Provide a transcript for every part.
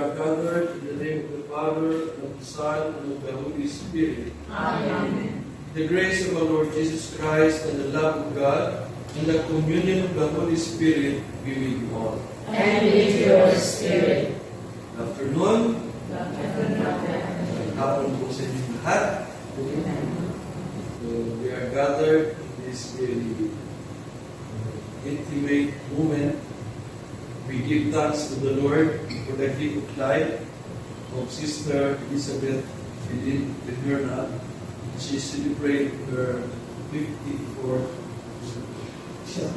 are gathered in the name of the Father, and of the Son, and of the Holy Spirit. Amen. The grace of our Lord Jesus Christ, and the love of God, and the communion of the Holy Spirit be with you all. And with your spirit. Afternoon. Hapon po sa inyong lahat. So, we are gathered in this very intimate moment. We give thanks to the Lord for the gift of life of Sister Elizabeth Viderna. She celebrated her 54th. So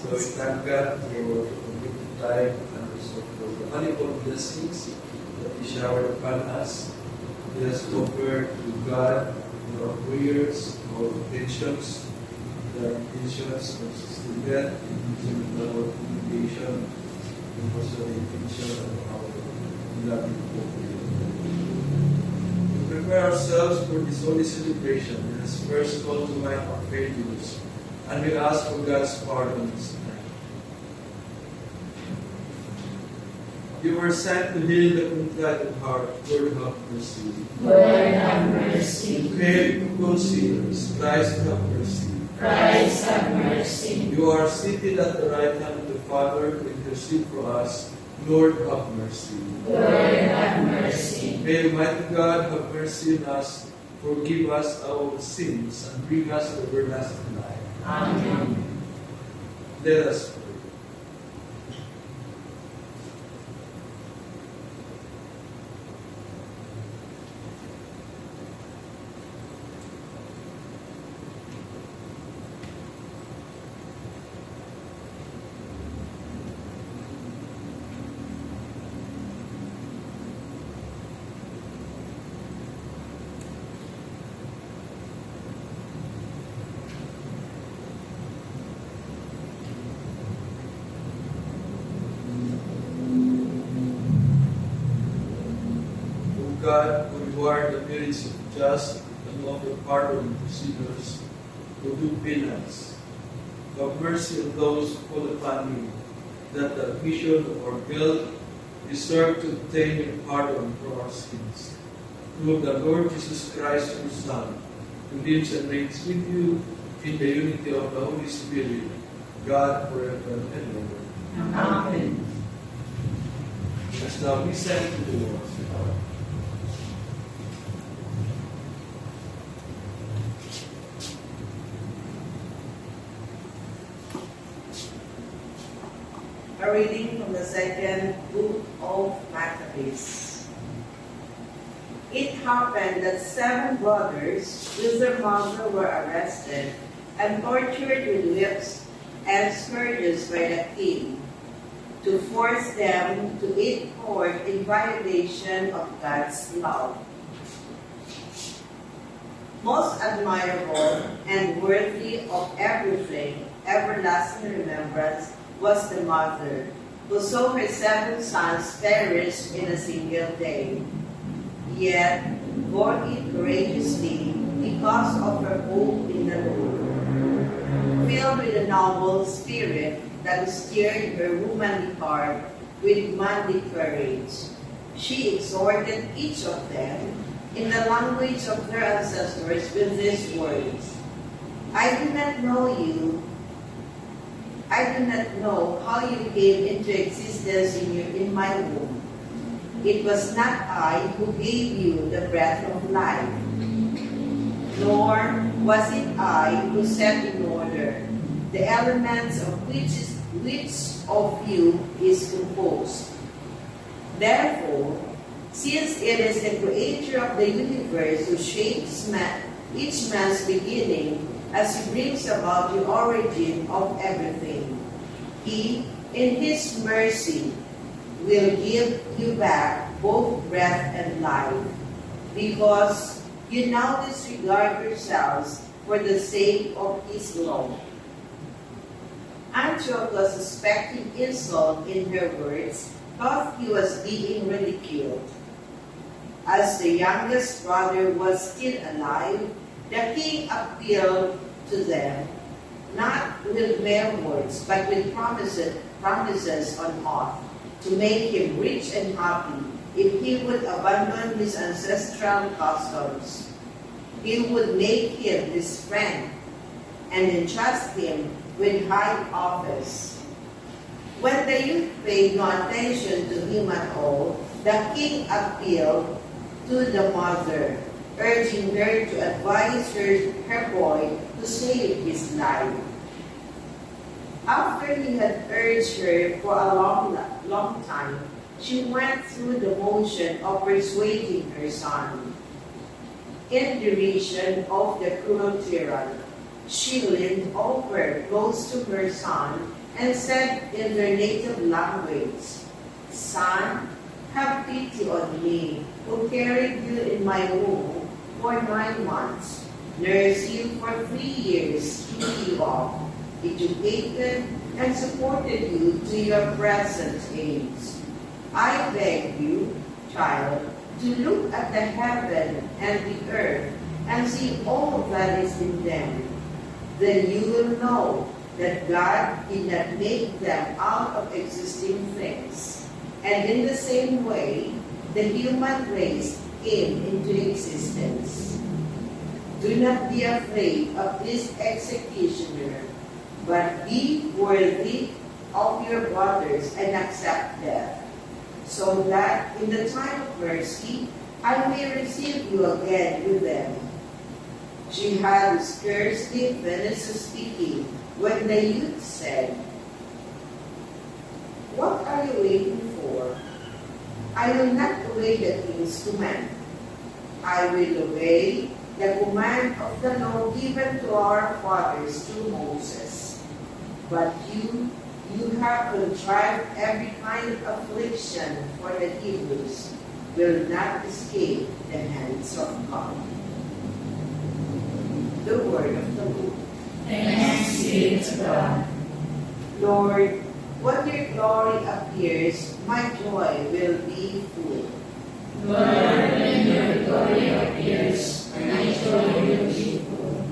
we thank God for the gift of life and also for the manifold blessings that He showered upon us. Let us offer to God our prayers, our intentions, the intentions of Sister Beth, the intention of our congregation, and also the intention of our beloved Pope. To prepare ourselves for this holy celebration, let us first call to mind our failures, and we ask for God's pardon this night. You were sent to heal the contrite of heart. Lord, have mercy. Lord, have mercy. To help all sinners. Christ, have mercy. Christ, have mercy. You are seated at the right hand of the Father, intercede for us. Lord, have mercy. Lord, have mercy. May Almighty God have mercy on us, forgive us our sins, and bring us to everlasting life. Amen. Let us pray. God, who reward the merits of the just and offer pardon to sinners who do penance. Have mercy on those who call upon you, that the admission of our guilt deserve to obtain your pardon for our sins. Through the Lord Jesus Christ, your Son, who lives and reigns with you in the unity of the Holy Spirit, God forever and ever. Amen. Let us now listen to the Lord. A reading from the second book of Maccabees. It happened that 7 brothers with their mother were arrested and tortured with whips and scourges by the king to force them to eat pork in violation of God's law. Most admirable and worthy of everything, everlasting remembrance, was the mother, who saw her 7 sons perish in a single day, yet bore it courageously because of her hope in the Lord. Filled with a noble spirit that stirred her womanly heart with manly courage, she exhorted each of them in the language of their ancestors with these words: I do not know you. I do not know how you came into existence in my womb. It was not I who gave you the breath of life, nor was it I who set in order the elements of which of you is composed. Therefore, since it is the Creator of the universe who shapes each man's beginning, as He brings about the origin of everything, He, in His mercy, will give you back both breath and life, because you now disregard yourselves for the sake of His law. Antiochus, suspecting insult in her words, thought he was being ridiculed. As the youngest brother was still alive, the king appealed to them, not with mere words, but with promises on oath. to make him rich and happy if he would abandon his ancestral customs. He would make him his friend and entrust him with high office. When the youth paid no attention to him at all, the king appealed to the mother, urging her to advise her boy to save his life. After he had urged her for a long time, she went through the motion of persuading her son. In derision of the cruel tyrant, she leaned over close to her son and said in their native language, "Son, have pity on me, who carried you in my womb for 9 months, nursed you for 3 years, kept you up, educated, and supported you to your present age. I beg you, child, to look at the heaven and the earth and see all that is in them. Then you will know that God did not make them out of existing things. And in the same way, the human race came into existence. Do not be afraid of this executioner, but be worthy of your brothers and accept death, so that in the time of mercy I may receive you again with them." She had scarcely finished speaking when the youth said, "What are you waiting for? I will not obey the king's command. I will obey the command of the law given to our fathers through Moses. But you have contrived every kind of affliction for the Hebrews, will not escape the hands of God." The word of the Lord. Thanks be to God. Lord, when your glory appears, my joy will be full. Lord, when your glory appears, my joy will be full.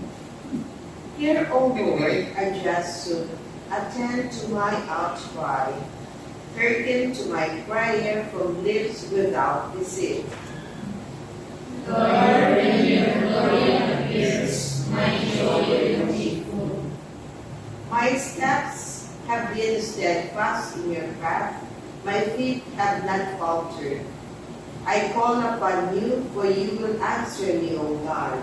Hear, O Lord, a just suit. Attend to my outcry. Hearken to my prayer from lips without deceit. Lord, when your glory appears, my joy will be full. My steps have been steadfast in your path. My feet have not faltered. I call upon you, for you will answer me, O God.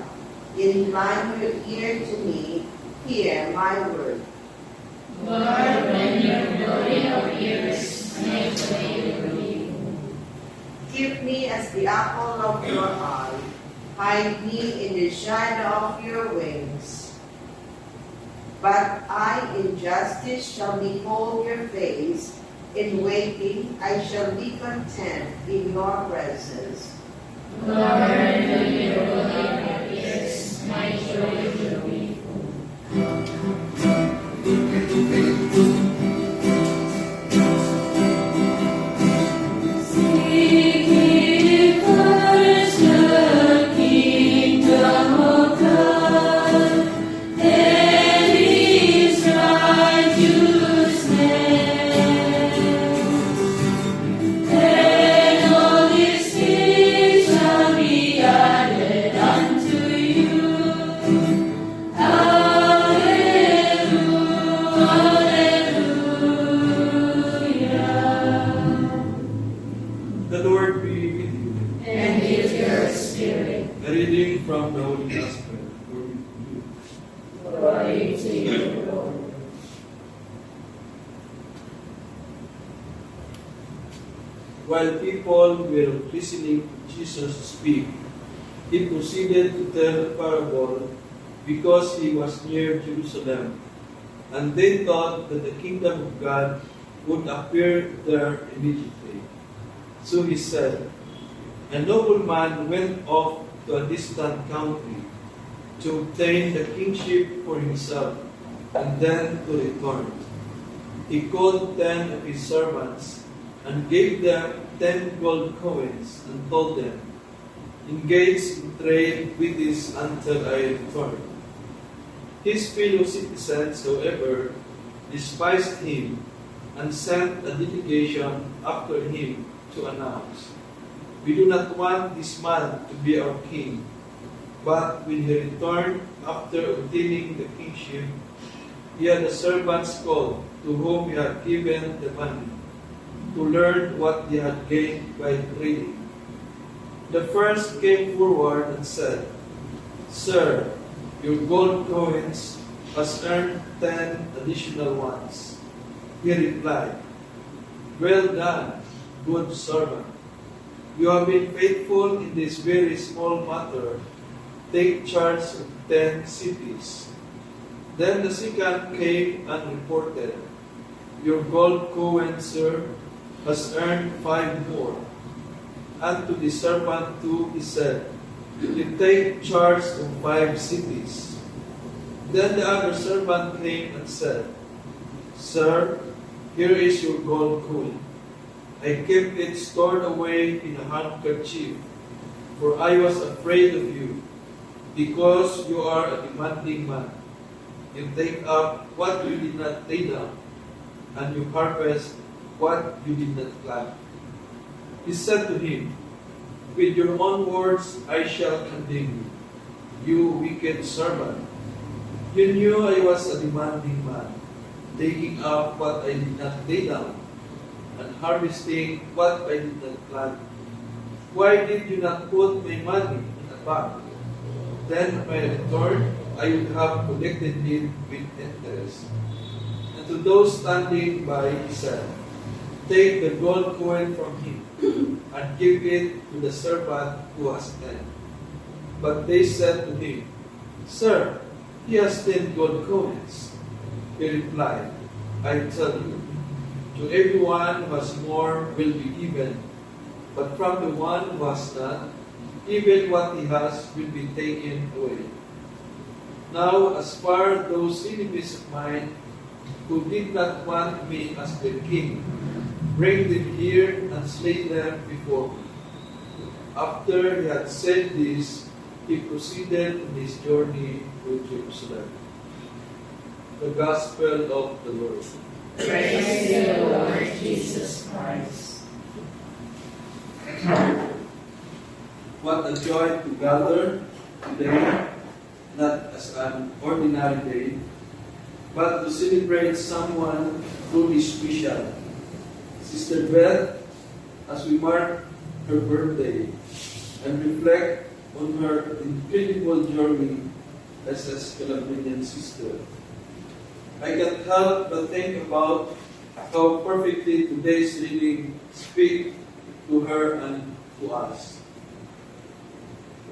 Incline your ear to me. Hear my word. Lord, when your glory appears, my joy will be full. Keep me as the apple of your eye. Hide me in the shadow of your wings. But I in justice shall behold your face. In waiting I shall be content in your presence. Lord, when your glory appears, my joy will be full. Seek ye first the kingdom of God and His righteousness, and all these things shall be added unto you. The Lord be with you. And with your spirit, A reading from the Holy Gospel according to Luke. glory to you, Lord. While people were listening to Jesus speak, he proceeded to tell a parable because he was near Jerusalem, and they thought that the kingdom of God would appear there immediately. So he said, "A nobleman went off to a distant country to obtain the kingship for himself, and then to return. He called 10 of his servants and gave them 10 gold coins and told them, 'Engage in trade with this until I return.' His fellow citizens, however, despised him and sent a delegation after him to announce, "We do not want this man to be our king." But when he returned after obtaining the kingship, he had the servants called, to whom he had given the money, to learn what they had gained by trading. The first came forward and said, "Sir, your gold coins has earned 10 additional ones." He replied, "Well done, good servant. You have been faithful in this very small matter. Take charge of 10 cities." Then the second came and reported, "Your gold coin, sir, has earned 5 more." And to the servant too he said, "You take charge of 5 cities." Then the other servant came and said, "Sir, here is your gold coin. I kept it stored away in a handkerchief, for I was afraid of you, because you are a demanding man. You take up what you did not lay down, and you harvest what you did not plant." He said to him, "With your own words I shall condemn you, you wicked servant. You knew I was a demanding man, taking up what I did not lay down, and harvesting what I did not plant. Why did you not put my money in a bag? Then at my return, I would have collected it with interest." And to those standing by, he said, "Take the gold coin from him, and give it to the servant who has 10. But they said to him, "Sir, he has 10 gold coins." He replied, "I tell you, to everyone who has more will be given, but from the one who has none, even what he has will be taken away. Now, as for those enemies of mine who did not want me as their king, bring them here and slay them before me." After he had said this, he proceeded on his journey to Jerusalem. The Gospel of the Lord. Praise the Lord Jesus Christ. What a joy to gather today, not as an ordinary day, but to celebrate someone truly special. Sister Beth, as we mark her birthday and reflect on her incredible journey as a Scalabrian sister, I can't help but think about how perfectly today's reading speaks to her and to us.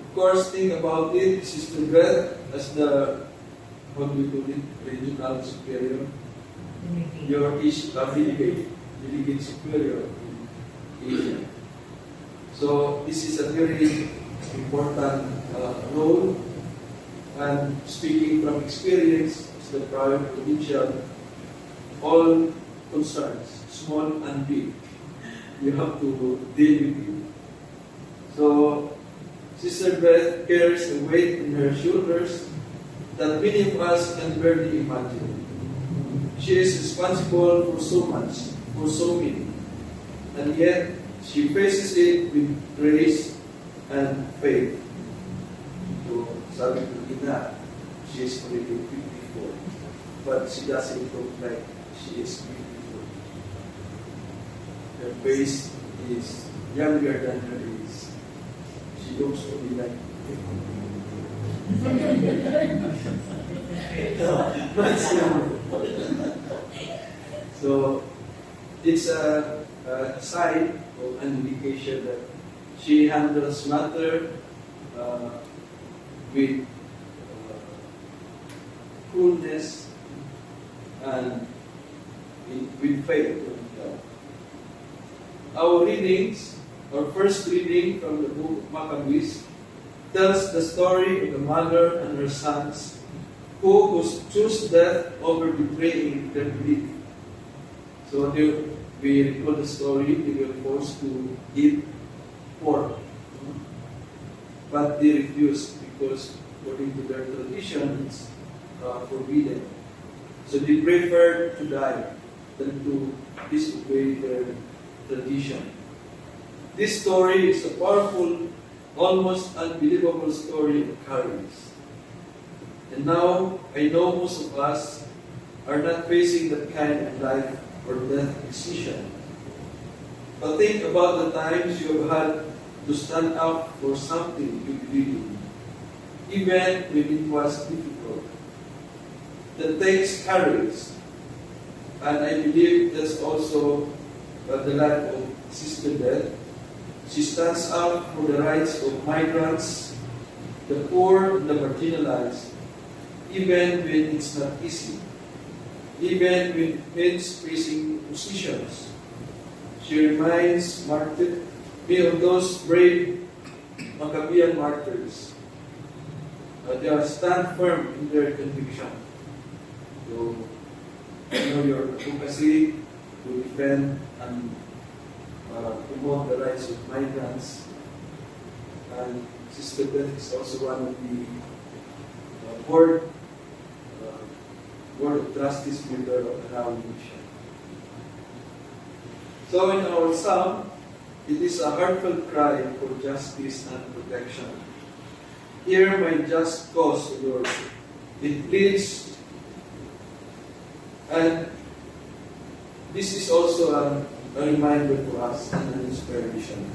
Of course, think about it, Sister Beth, as the, how do we call it, regional superior. Your delegate superior in Asia. So this is a very important role. And speaking from experience, as the prior provincial, all concerns, small and big, you have to deal with it. So Sister Beth carries a weight on her shoulders that many of us can barely imagine. She is responsible for so much, for so many, and yet she faces it with grace and faith. So, sabi ko ina, she is already 54, but she doesn't look like she is 54. Her face is younger than her age. She looks to be like 50. So it's a sign or an indication that she handles matter with coolness and with faith. Our readings, our first reading from the book of Maccabees, tells the story of the mother and her sons who choose death over betraying their belief. So we recall the story, they were forced to eat pork. But they refused because according to their tradition, it's forbidden. So they preferred to die than to disobey their tradition. This story is a powerful, almost unbelievable story of courage. And now, I know most of us are not facing that kind of life or death decision. But think about the times you have had to stand up for something you believe in, even when it was difficult. That takes courage. And I believe that's also the life of Sister Beth. She stands up for the rights of migrants, the poor, and the marginalized, even when it's not easy, even when it means facing positions. She reminds me of those brave Maccabean martyrs. They are stand firm in their conviction. So, your advocacy to defend and promote the rights of migrants. And Sister Beth is also one of the board of trustees member of the Naui Mission. So in our psalm, it is a heartfelt cry for justice and protection. Hear my just cause, Lord. It pleads, and this is also a reminder for us and an inspiration.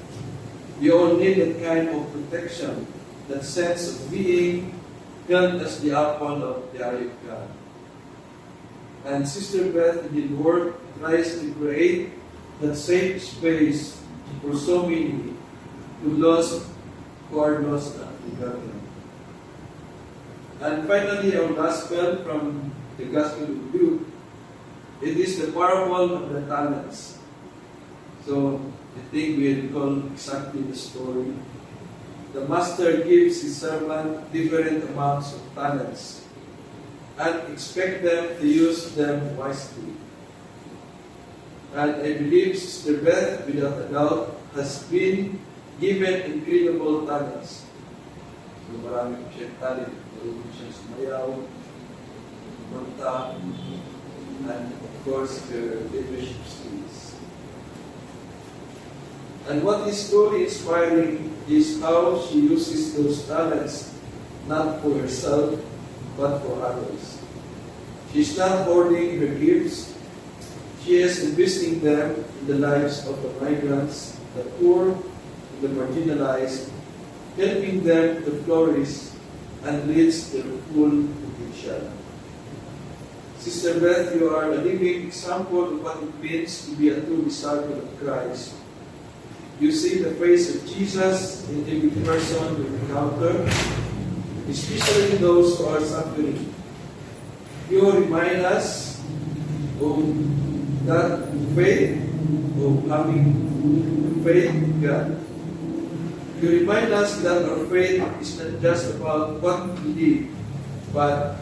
We all need that kind of protection, that sense of being held as the apple of the eye of God. And Sister Beth in the Lord tries to create that safe space for so many who are lost and forgotten. And finally, our gospel from the Gospel of Luke, it is the parable of the talents. So, I think we recall exactly the story. The master gives his servant different amounts of talents and expect them to use them wisely. And I believe Sister Beth, without a doubt, has been given incredible talents. So marami po siyang talent. Marunong siyang sumayaw, kumanta, and of course, her leadership skills. And what is truly inspiring is how she uses those talents not for herself, but for others. She's not hoarding her gifts. She is investing them in the lives of the migrants, the poor, and the marginalized, helping them to flourish and reach their full potential. Sister Beth, you are a living example of what it means to be a true disciple of Christ. You see the face of Jesus in every person you encounter, especially those who are suffering. You remind us of that faith, of having faith in God. You remind us that our faith is not just about what we believe, but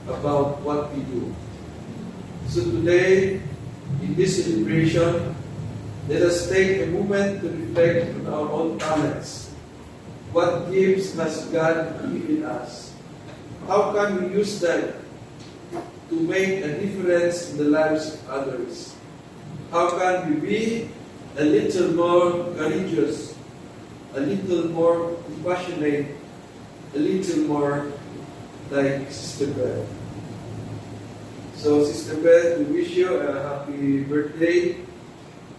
about what we do. So today, in this celebration, let us take a moment to reflect on our own talents. What gifts has God given us? How can we use them to make a difference in the lives of others? How can we be a little more courageous, a little more compassionate, a little more like Sister Beth? So, Sister Beth, we wish you a happy birthday,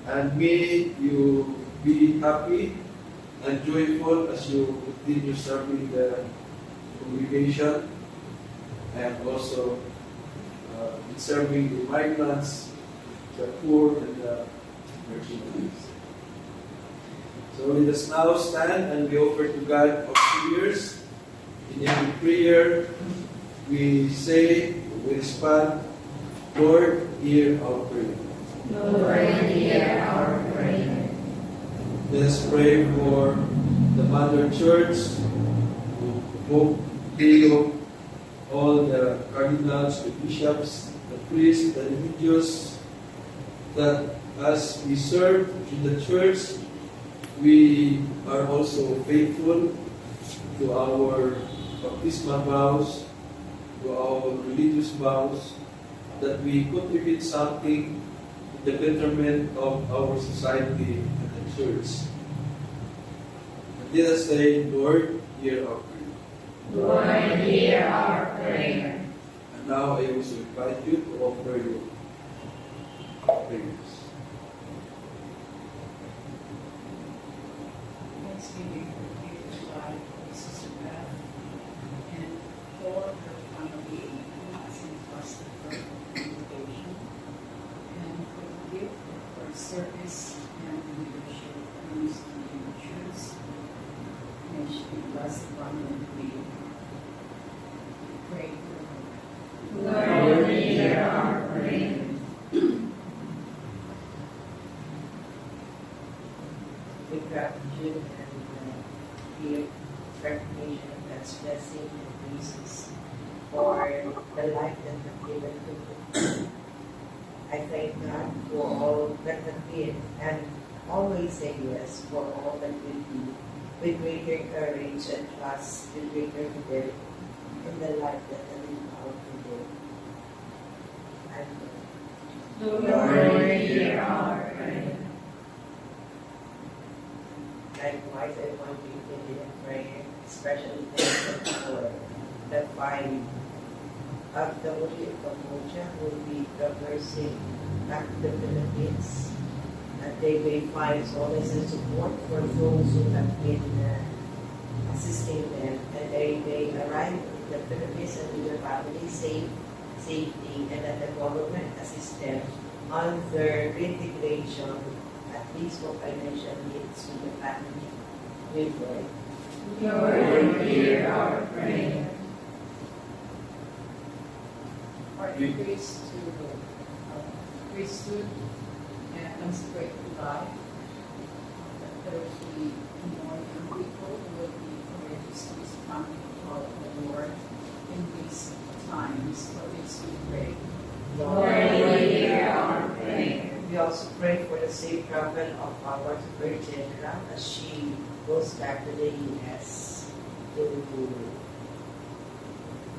and may you be happy and joyful as you continue serving the congregation and also serving the migrants, the poor, and the marginalized. So let us now stand and we offer to God our prayers. In every prayer, we say, we respond, Lord, hear our prayer. Lord, hear our prayer. Let us pray for the Mother Church, Pope Leo, all the cardinals, the bishops, the priests, the religious, that as we serve in the church, we are also faithful to our baptismal vows, to our religious vows, that we contribute something the betterment of our society and the church. And let us say, Lord, hear our prayer. Lord, hear our prayer. And now I also invite you to offer your prayers. Let's be grateful to God for Sister Beth and for her family who has entrusted her congregation, and for the gift of her service and leadership in this church. May she be blessed abundantly. Pray for her. Lord, hear our prayer. With gratitude and the recognition of God's blessing and graces for the life that have given to me. I thank God for all that have been and always say yes for all that will be with greater courage and trust, with greater fidelity in the life that I live out today. And Lord, hear our prayer. likewise, I want to continue in prayer, especially thankful for the 5 of the Holy Cambodia who will be traversing back to the Philippines. And they may find solace and support for those who have been assisting them. And they may arrive in the Philippines and with their family safety, and that the government assist them on their integration, at least for financial needs with the family. We pray. Lord, hear our prayer. For increase to priesthood and consecrated life, that there will be more young people who will be courageous to respond to the call of the Lord in these times. For this we pray. Lord, hear our prayer. We also pray for the safe travel of our Superior General as she goes back to the U.S.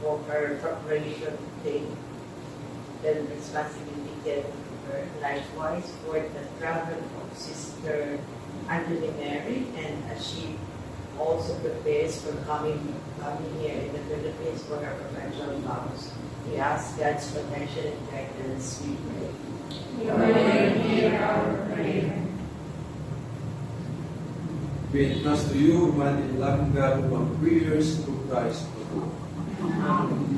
for her preparation to take the responsibility given to her. Likewise, for the travel of Sister Anthony Mary, and as she also prepares for coming here in the Philippines for her perpetual vows. We ask God's protection and guidance, we pray. Lord, hear our prayer. We entrust to you, Almighty and loving God, who our prayers through Christ the Lord. Amen.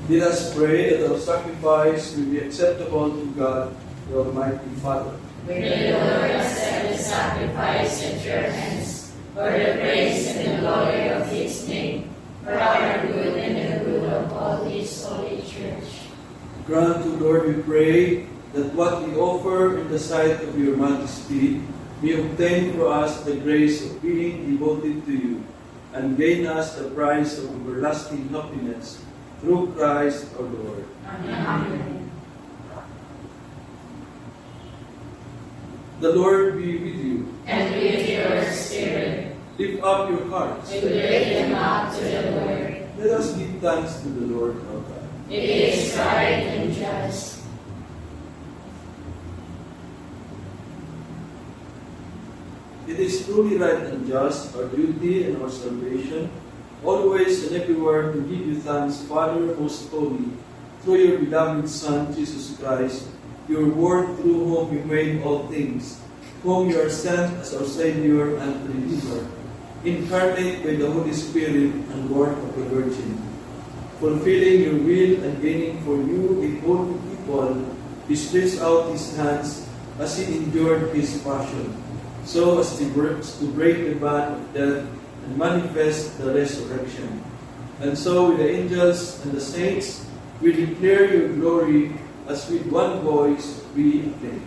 Let us pray that our sacrifice will be acceptable to God, the Almighty Father. May the Lord accept the sacrifice at your hands, for the praise and the glory of His name, for our good and the good of all His holy church. Grant, O Lord, we pray, that what we offer in the sight of your majesty may obtain for us the grace of being devoted to you, and gain us the prize of everlasting happiness, through Christ our Lord. Amen. The Lord be with you. And with your spirit. Lift up your hearts. We lift them up to the Lord. Let us give thanks to the Lord our God. It is right and just. It is truly right and just, our duty and our salvation, always and everywhere to give you thanks, Father most holy, through your beloved Son, Jesus Christ, your Word through whom you made all things, whom you are sent as our Savior and Redeemer, incarnate by the Holy Spirit and born of the Virgin. Fulfilling your will and gaining for you a holy people, he stretched out his hands as he endured his passion, so as to break the bond of death and manifest the resurrection. And so with the angels and the saints, we declare your glory as with one voice we acclaim.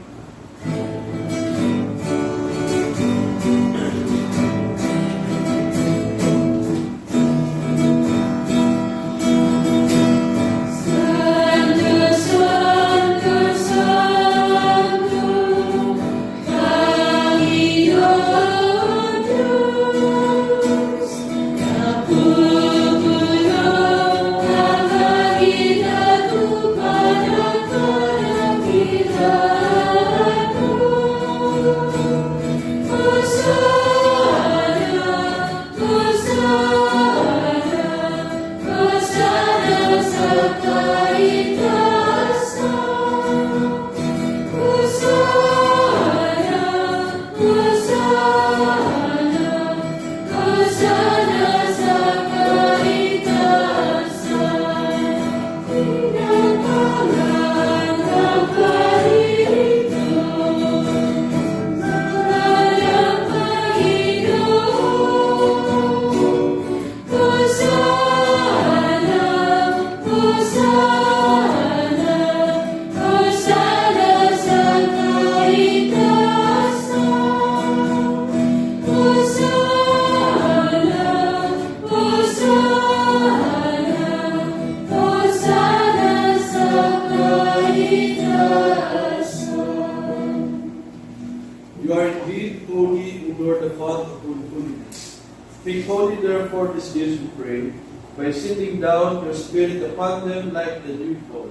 You are indeed holy, O Lord, the Father of all holiness. Make holy, therefore, these gifts, we pray, by sending down your Spirit upon them like the dewfall,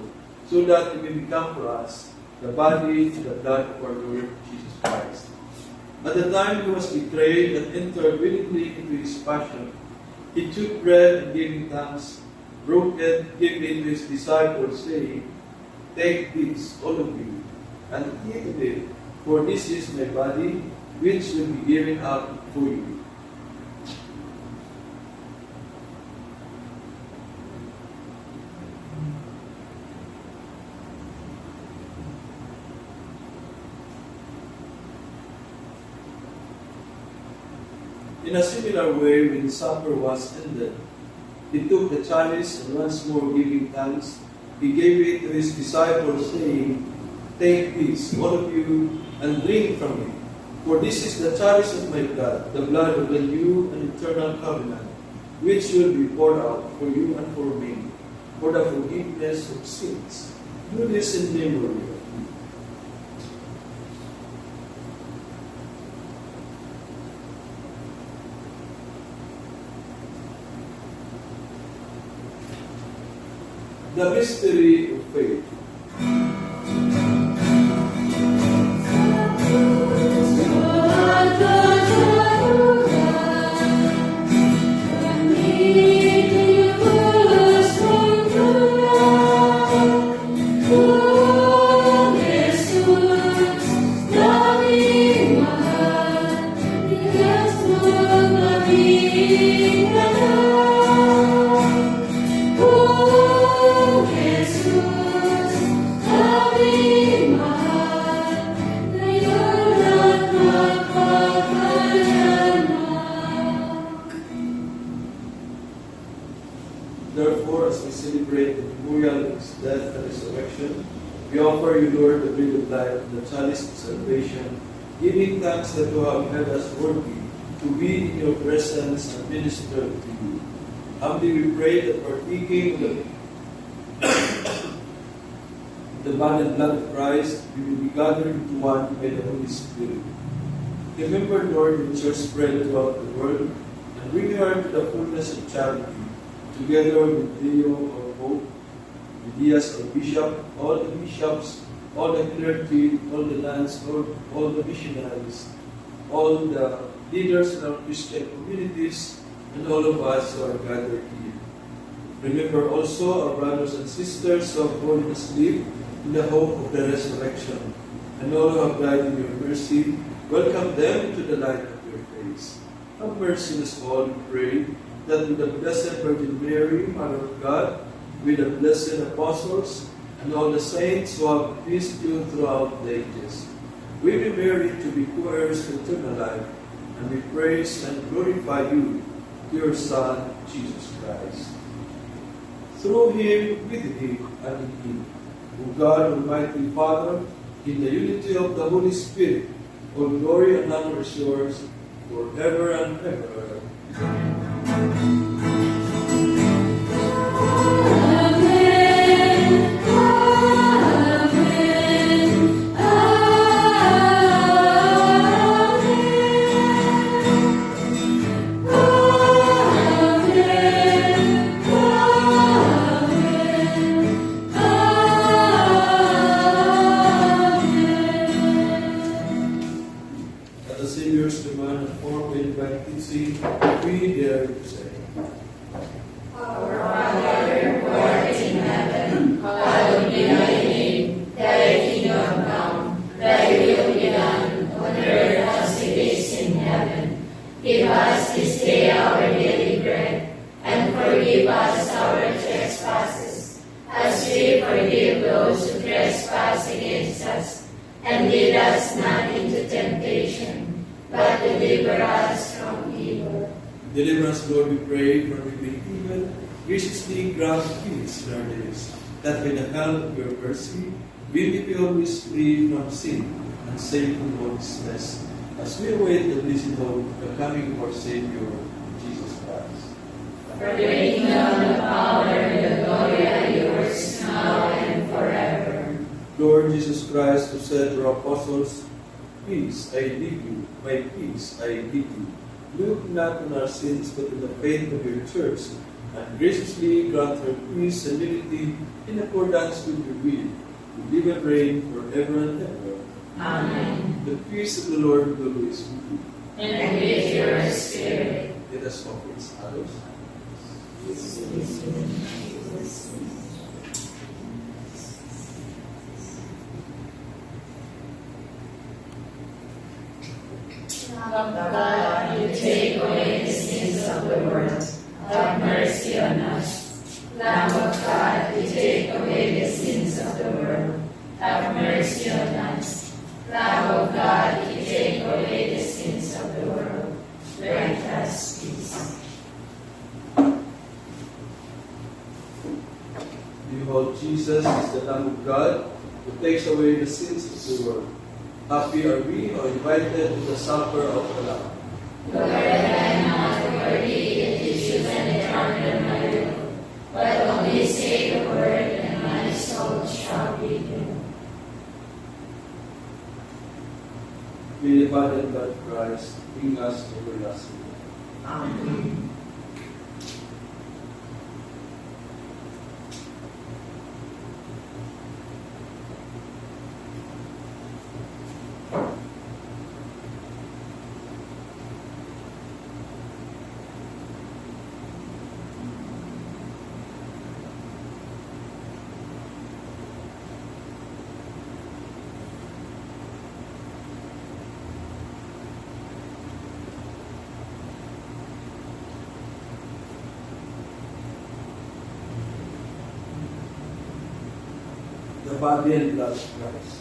so that it may become for us the body and the blood of our Lord Jesus Christ. At the time he was betrayed and entered willingly into his passion, he took bread and giving thanks, broke it, gave it to his disciples, saying, "Take this, all of you, and eat of it, for this is my body, which will be given up for you." In a similar way, when supper was ended, he took the chalice and once more giving thanks, he gave it to his disciples, saying, "Take this, all of you, and drink from it. For this is the chalice of my blood, the blood of the new and eternal covenant, which will be poured out for you and for me, for the forgiveness of sins. Do this in memory of me." The mystery of faith. Therefore, as we celebrate the memorial of his death and resurrection, we offer you, Lord, the bread of life, the chalice of salvation, giving thanks that you have made us worthy to be in your presence and minister to you. Humbly we pray that partaking of the body and blood of Christ, we will be gathered into one by the Holy Spirit. Remember, Lord, the church spread throughout the world, and bring her to the fullness of charity, together with Leo or Pope, Lydias or Bishop, all the bishops, all the clergy, all the lands, all the missionaries, all the leaders in our Christian communities, and all of us who are gathered here. Remember also our brothers and sisters who have fallen asleep in the hope of the resurrection, and all who have died in your mercy. Welcome them into the light of your face. Have mercy on us all, we pray, that with the Blessed Virgin Mary, Mother of God, with the blessed apostles, and all the saints who have pleased you throughout the ages, we be merited to be co-heirs to eternal life, and we praise and glorify you, your Son, Jesus Christ. Through him, with him, and in him, O God, Almighty Father, in the unity of the Holy Spirit, all glory and honor is yours, forever and ever. Give us this day our daily bread, and forgive us our trespasses, as we forgive those who trespass against us. And lead us not into temptation, but deliver us from evil. Deliver us, Lord, we pray, from every evil. Graciously grant peace in our days, that by the help of your mercy, we may be always free from sin and safe from all distress, as we await the blessed hope, the coming of our Savior, Jesus Christ. For the kingdom, the power, and the glory are yours, now and forever. Lord Jesus Christ, who said to our apostles, "Peace I leave you, my peace I give you," look not on our sins, but on the faith of your church, and graciously grant her peace and unity in accordance with your will, who live and reign forever and ever. Amen. The peace of the Lord be always with you. And with your spirit. Let us offer its others. Lamb of God, you take away the sins of the world. Have mercy on us. Lamb of God, you take away the sins of the world. Have mercy on us. Lamb of God, you take away the sins of the world. Grant us peace. Behold, Jesus is the Lamb of God who takes away the sins of the world. Happy are we who are invited to the supper of the Lamb. Lord, I am not worthy that you should enter under my roof, but only say the word, and my soul shall be healed. May the body and blood of Christ bring us to everlasting life. Amen. The body and blood of Christ.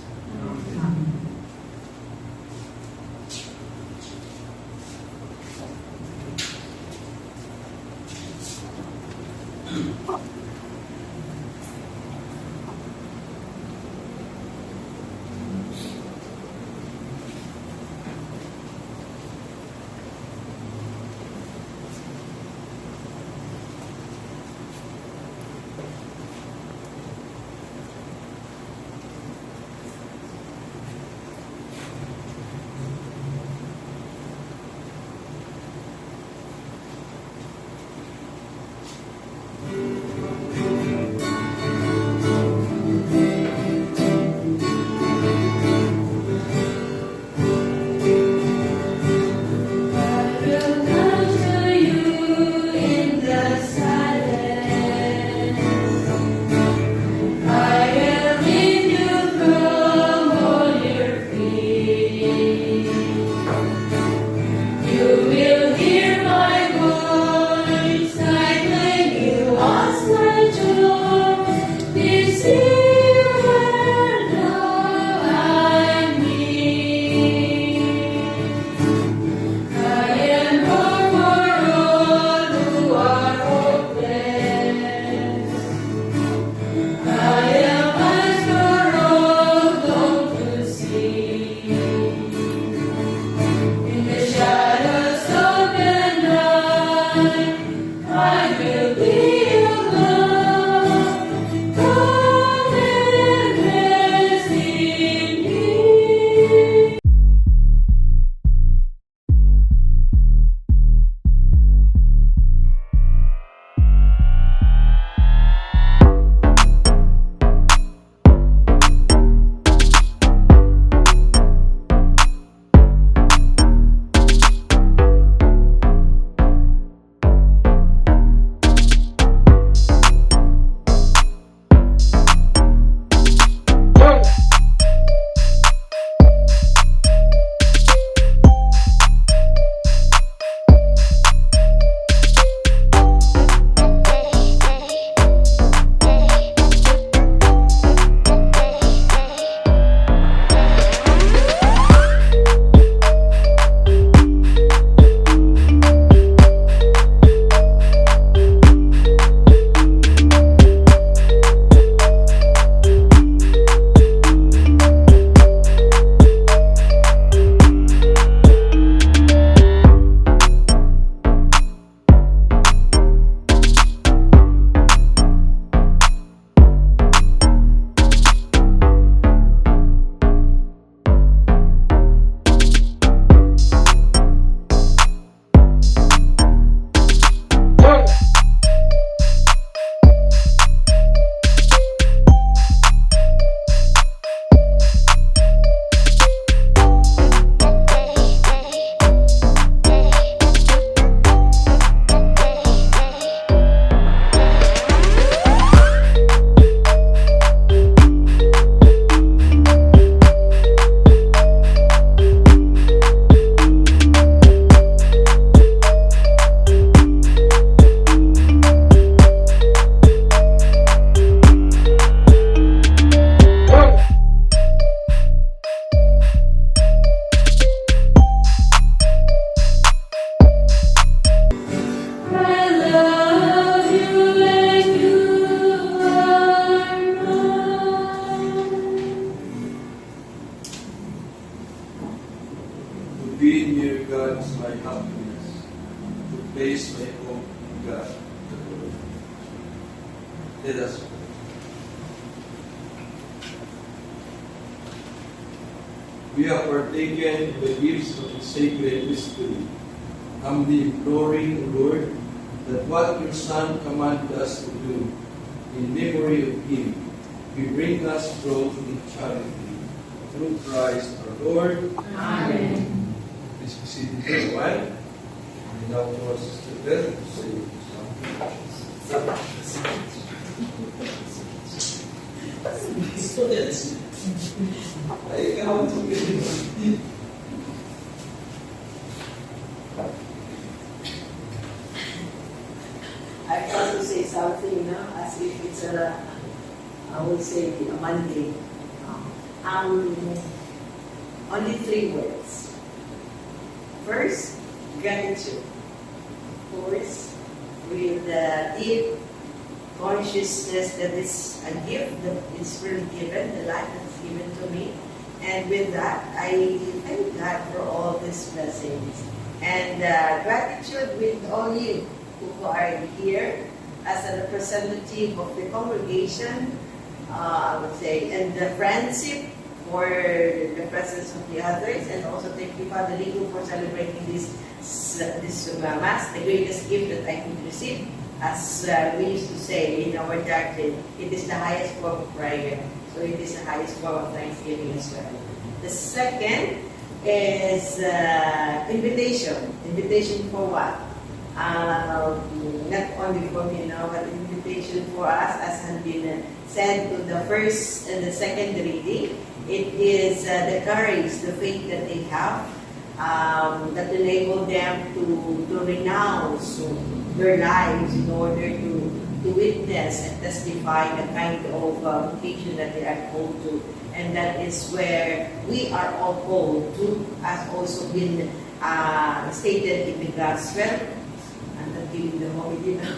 we have partaken the gifts of the sacred mystery, humbly imploring, O Lord, that what your Son commanded us to do in memory of him, we bring us growth in charity. Through Christ our Lord. Amen. Please be seated for a while. And now to our Sister Beth to say students. I count to I also say something, as if it's I would say a Monday. Only 3 words. First, gratitude. Of course, with the deep consciousness that it's a gift that is really given, the life that's given to me. And with that, I thank God for all these blessings. And gratitude with all you who are here as a representative of the congregation, I would say, and the friendship for the presence of the others, and also thank you, Father Rico, for celebrating this Mass, the greatest gift that I could receive. As we used to say in our doctrine, it is the highest form of prayer, so it is the highest form of thanksgiving as well. The second is invitation. Invitation for what? Not only for me now, but invitation for us, as has been said to the first and the second reading. It is the courage, the faith that they have, that enable them to renounce their lives in order to witness and testify the kind of vocation that they are called to. And that is where we are all called to, as also been stated in the Gospel. I'm not giving the homily now.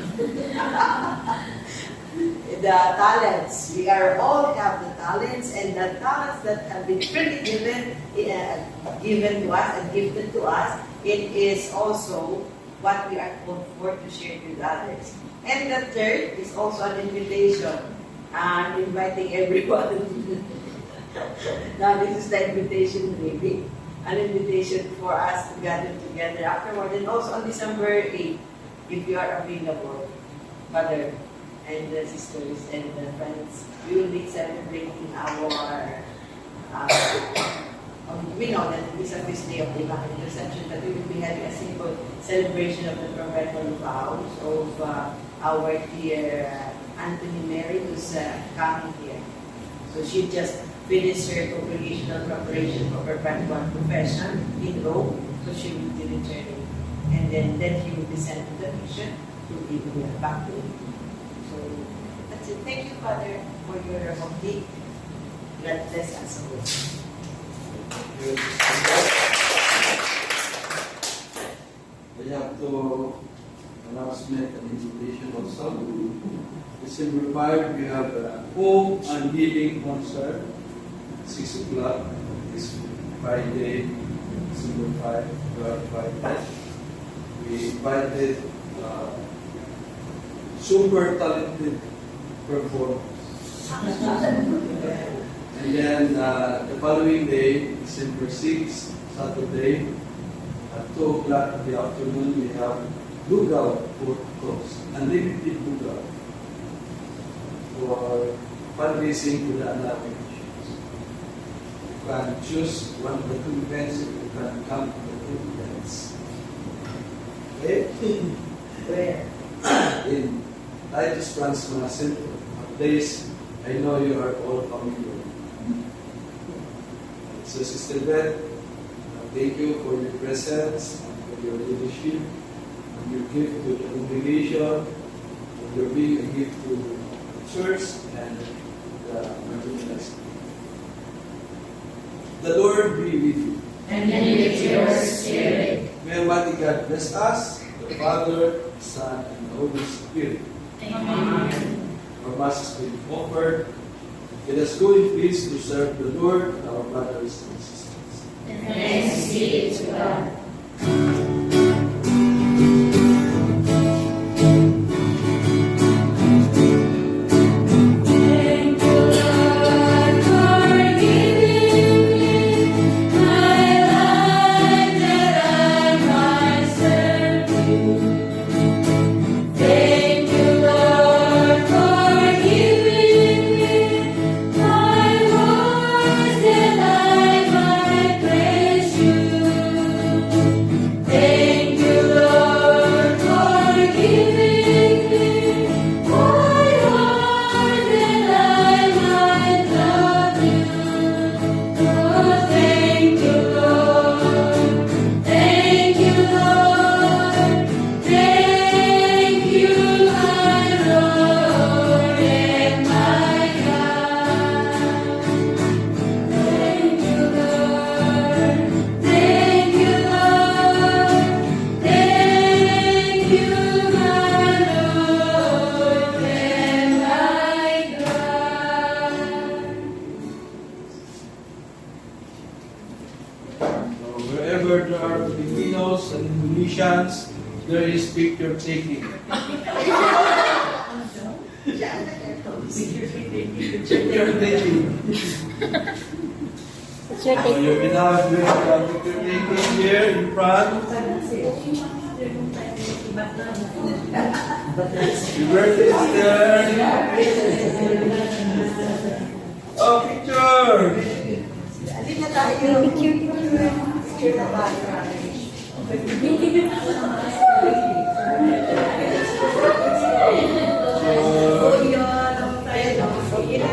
The talents. We are all have the talents, and the talents that have been freely given to us and gifted to us, it is also what we are called for to share with others. And the third is also an invitation. I'm inviting everyone. Now this is the invitation really. An invitation for us to gather together afterward. And also on December 8th, if you are available, Father and the sisters and the friends, we will be celebrating our, we know that this is this day of the Immaculate Reception, but we will be having a simple celebration of the perpetual vows of our dear Anthony Mary, who's coming here. So she just finished her congregational preparation for perpetual profession in Rome, so she will be returning. And then he will be sent to the mission to be back to India. So that's it. Thank you, Father, for your complete. God bless us all. I have to announcement and invitation also. December 5, we have a Hope and Healing concert at 6 o'clock this Friday, December 5, we invited super talented performers. And then the following day, December 6, Saturday, at 2 o'clock in the afternoon, we have Lugaw for course, unlimited Lugaw for fundraising to the Anapin. You can choose one of the 2 events, you can come to the 2 events. Okay? Where? In Titus Transma Center, a place I know you are all familiar with. So, Sister Beth, thank you for your presence and for your leadership and your gift to the congregation, and your being a gift to the church and the marginalized. The Lord be with you. And with your spirit. May Almighty God bless us, the Father, the Son, and the Holy Spirit. Amen. Our Mass has been offered. Let us go in peace to serve the Lord and our brothers and sisters. Thanks be to God. Thank you, Lord, for giving me musicians, there is picture taking. Picture taking. So you can have picture taking here in front. Your birthday is there. Oh, picture!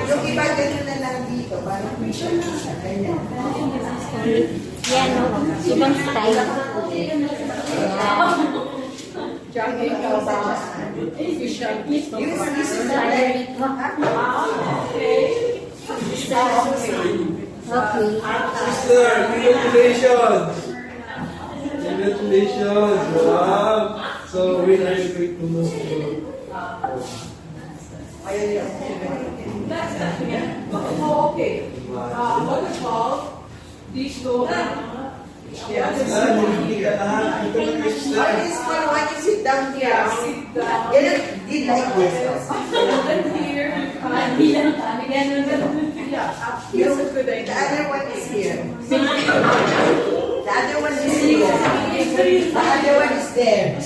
Yung iba ganun na lang dito, parang may ganyan. Yan, no? Ibang style. Okay. Sister, congratulations! Congratulations! Wow! So, when are you going to move to? Oh, okay. What is called? These two. Ah, hindi ka na. Ito na kayo, sister. Why is why you sit down here? Sit down. Did like this. And here. Yeah, here's a good The idea. other one is here. The other one is here. The other one is there.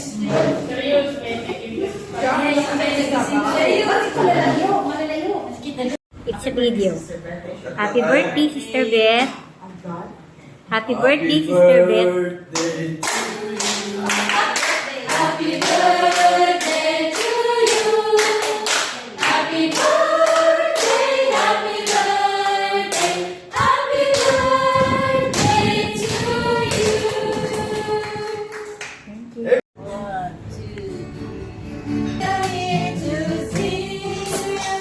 It's a video. Happy birthday, Sister Beth. Happy birthday, Sister Beth. birthday. Happy birthday to you. Happy birthday, happy birthday, happy birthday to you. One, two. Coming to see you.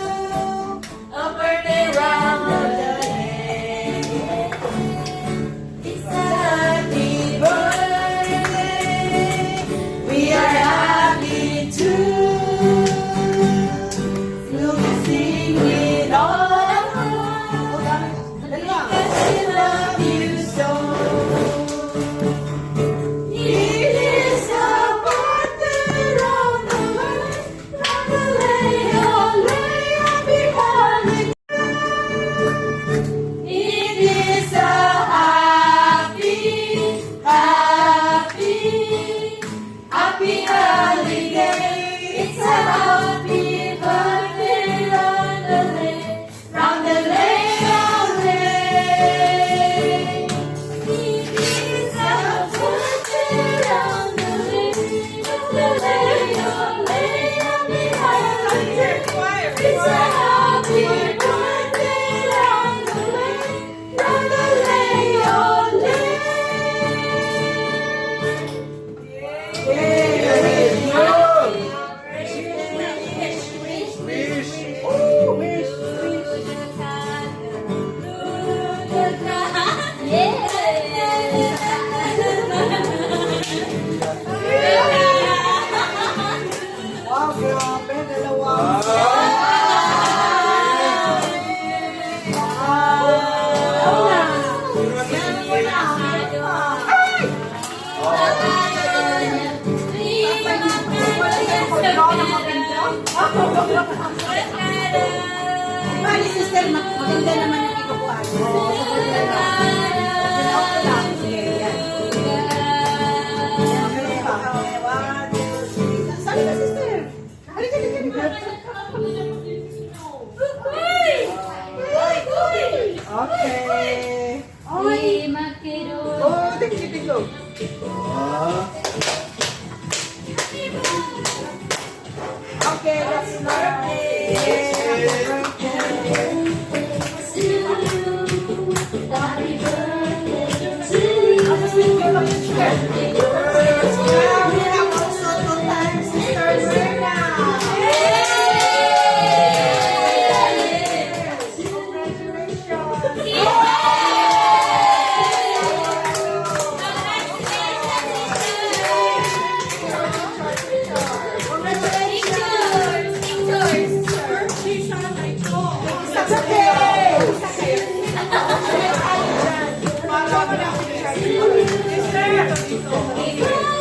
A birthday round the day. It's a happy birthday. We are happy too. We'll be singing all because we love you so. It is a birthday round the world, round the lay, happy holiday. It is a happy, happy, happy holiday. It's a happy birthday round the lay, round the lay, It is a birthday round the lay, happy holiday. It's a happy birthday round the lay, round the lay, Wow, grabe, dalawa. Mali, sister, maganda naman ang ikukuhan mo. Sabi ka, sister. Halika, halika, Okay. Oy, makiro. Oh, tingin go. Ah, Okay, let's start. Happy birthday to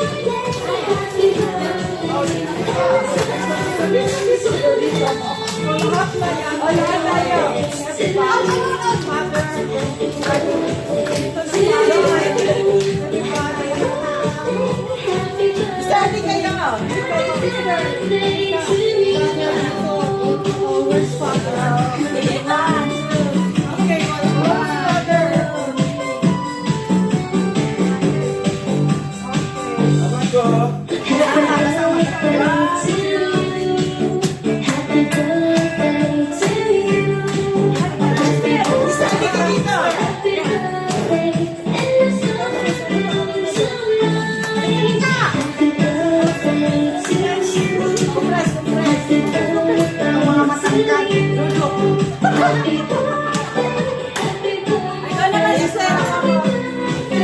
Okay. Starting kayo. Okay, father.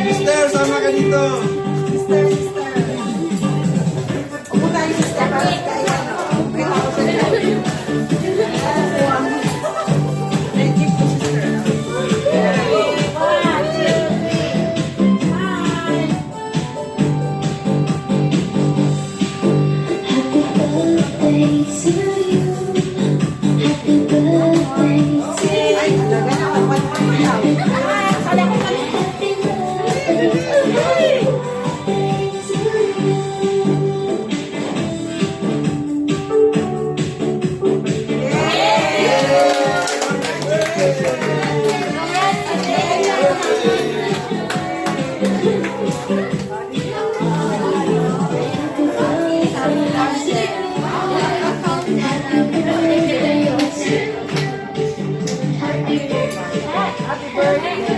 Sister, sama ka dito. Happy birthday.